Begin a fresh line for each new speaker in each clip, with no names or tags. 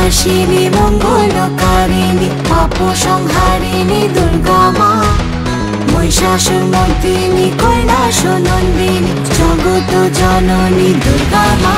বিনাশিনী মঙ্গলকারিণী পাপ সংহারিণী দুর্গা মা, মহিষাসুরমর্দিনী কৈলাসনন্দিনী জগত জননী দুর্গা মা।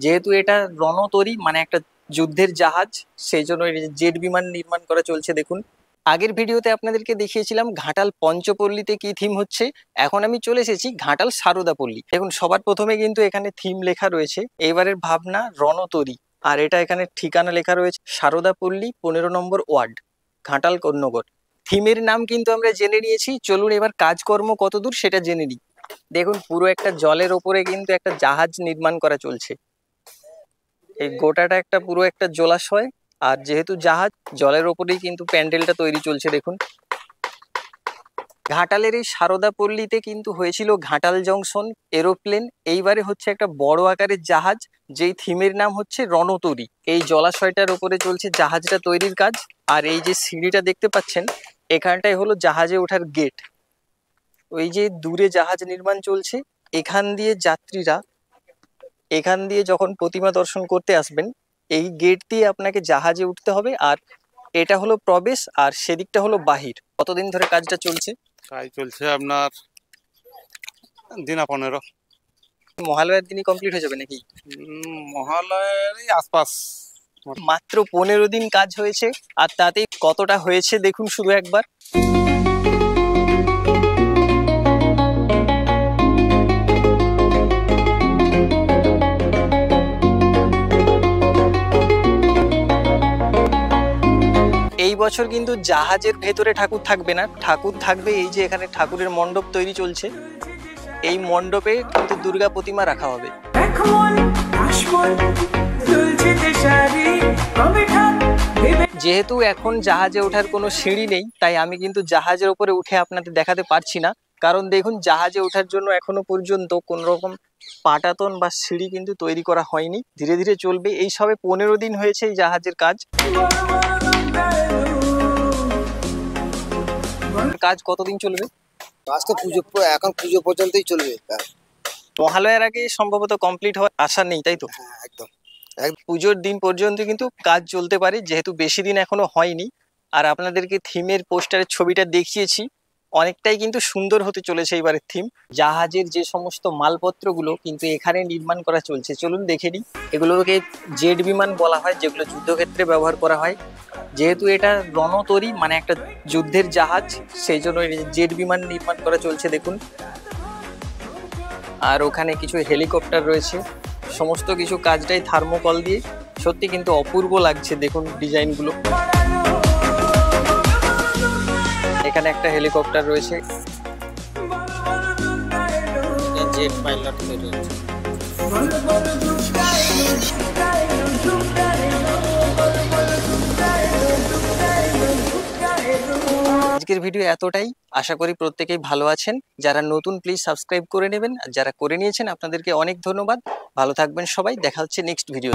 যেহেতু এটা রণতরী মানে একটা যুদ্ধের জাহাজ, সেই জন্য জেট বিমান নির্মাণ করা চলছে। দেখুন আগের ভিডিওতে আপনাদেরকে দেখিয়েছিলাম ঘাটাল পঞ্চপল্লীতে কি থিম হচ্ছে, এখন আমি চলে এসেছি ঘাটাল সারদাপল্লী। দেখুন সবার প্রথমে কিন্তু এখানে থিম লেখা রয়েছে এবারের ভাবনা রণতরী, আর এটা এখানে ঠিকানা লেখা রয়েছে সারদাপল্লী 15 নম্বর ওয়ার্ড, ঘাটাল কন্যগর। থিমের নাম কিন্তু আমরা জেনে নিয়েছি, চলুন এবার কাজকর্ম কতদূর সেটা জেনে নিই। দেখুন পুরো একটা জলের ওপরে কিন্তু একটা জাহাজ নির্মাণ করা চলছে। এই গোটাটা একটা পুরো একটা জলাশয়, আর যেহেতু জাহাজ জলের ওপরেই কিন্তু প্যান্ডেলটা তৈরি চলছে। দেখুন ঘাটালের এই সারদাপল্লীতে কিন্তু হয়েছিল ঘাটাল জংশন এরোপ্লেন, এইবারে হচ্ছে একটা বড় আকারের জাহাজ যেই থিমের নাম হচ্ছে রণতরী। এই জলাশয়টার উপরে চলছে জাহাজটা তৈরির কাজ, আর এই যে সিঁড়িটা দেখতে পাচ্ছেন এখানটাই হলো জাহাজে ওঠার গেট। ওই যে দূরে জাহাজ নির্মাণ চলছে, এখান দিয়ে যাত্রীরা এখান দিয়ে যখন প্রতিমা দর্শন করতে আসবেন এই গেট দিয়ে আপনাকে জাহাজে উঠতে হবে, আর এটা হলো প্রবেশ আর সেদিকটা হলো বাহির। কতদিন ধরে কাজটা চলছে?
কাজ চলছে আপনার দিনা 15।
মহালয়ার দিনই কমপ্লিট হয়ে যাবে নাকি?
মহালয়ের আশপাশ।
মাত্র 15 দিন কাজ হয়েছে, আর তাতেই কতটা হয়েছে দেখুন শুধু একবার। এই বছর কিন্তু জাহাজের ভেতরে ঠাকুর থাকবে না, ঠাকুর থাকবে এই যে এখানে ঠাকুরের মণ্ডপ তৈরি চলছে, এই মণ্ডপে কিন্তু দুর্গা প্রতিমা রাখা হবে। যেহেতু এখন জাহাজে ওঠার কোনো সিঁড়ি নেই, তাই আমি কিন্তু জাহাজের উপরে উঠে আপনাদের দেখাতে পারছি না, কারণ দেখুন জাহাজে ওঠার জন্য এখনো পর্যন্ত কোন রকম পাটাতন বা সিঁড়ি কিন্তু তৈরি করা হয়নি, ধীরে ধীরে চলবে। এই সবে 15 দিন হয়েছে এই জাহাজের কাজ। কাজ কতদিন চলবে?
কাজ তো এখন পুজো পর্যন্তই চলবে।
মহালয়ার আগে সম্ভবত কমপ্লিট হওয়ার আশা নেই, তাই তো?
হ্যাঁ একদম।
পুজোর দিন পর্যন্ত কিন্তু কাজ চলতে পারে, যেহেতু বেশি দিন এখনো হয়নি। আর আপনাদেরকে থিমের পোস্টারের ছবিটা দেখিয়েছি, অনেকটাই কিন্তু সুন্দর হতে চলেছে এবারের থিম। জাহাজের যে সমস্ত মালপত্রগুলো কিন্তু এখানে নির্মাণ করা চলছে, চলুন দেখে নিই। এগুলোকে জেট বিমান বলা হয়, যেগুলো যুদ্ধক্ষেত্রে ব্যবহার করা হয়। যেহেতু এটা রণতরী মানে একটা যুদ্ধের জাহাজ, সেই জন্য জেট বিমান নির্মাণ করা চলছে। দেখুন আর ওখানে কিছু হেলিকপ্টার রয়েছে, সমস্ত কিছু কাজটাই থার্মোকল দিয়ে, সত্যি কিন্তু অপূর্ব লাগছে। দেখুন ডিজাইনগুলো, এখানে একটা হেলিকপ্টার রয়েছে, জেট পাইলট তৈরি হচ্ছে। আজকের ভিডিও এতটাই, আশা করি প্রত্যেকেই ভালো আছেন। যারা নতুন প্লিজ সাবস্ক্রাইব করে নেবেন, আর যারা করে নিয়েছেন আপনাদেরকে অনেক ধন্যবাদ। ভালো থাকবেন সবাই, দেখা হচ্ছে নেক্সট ভিডিও।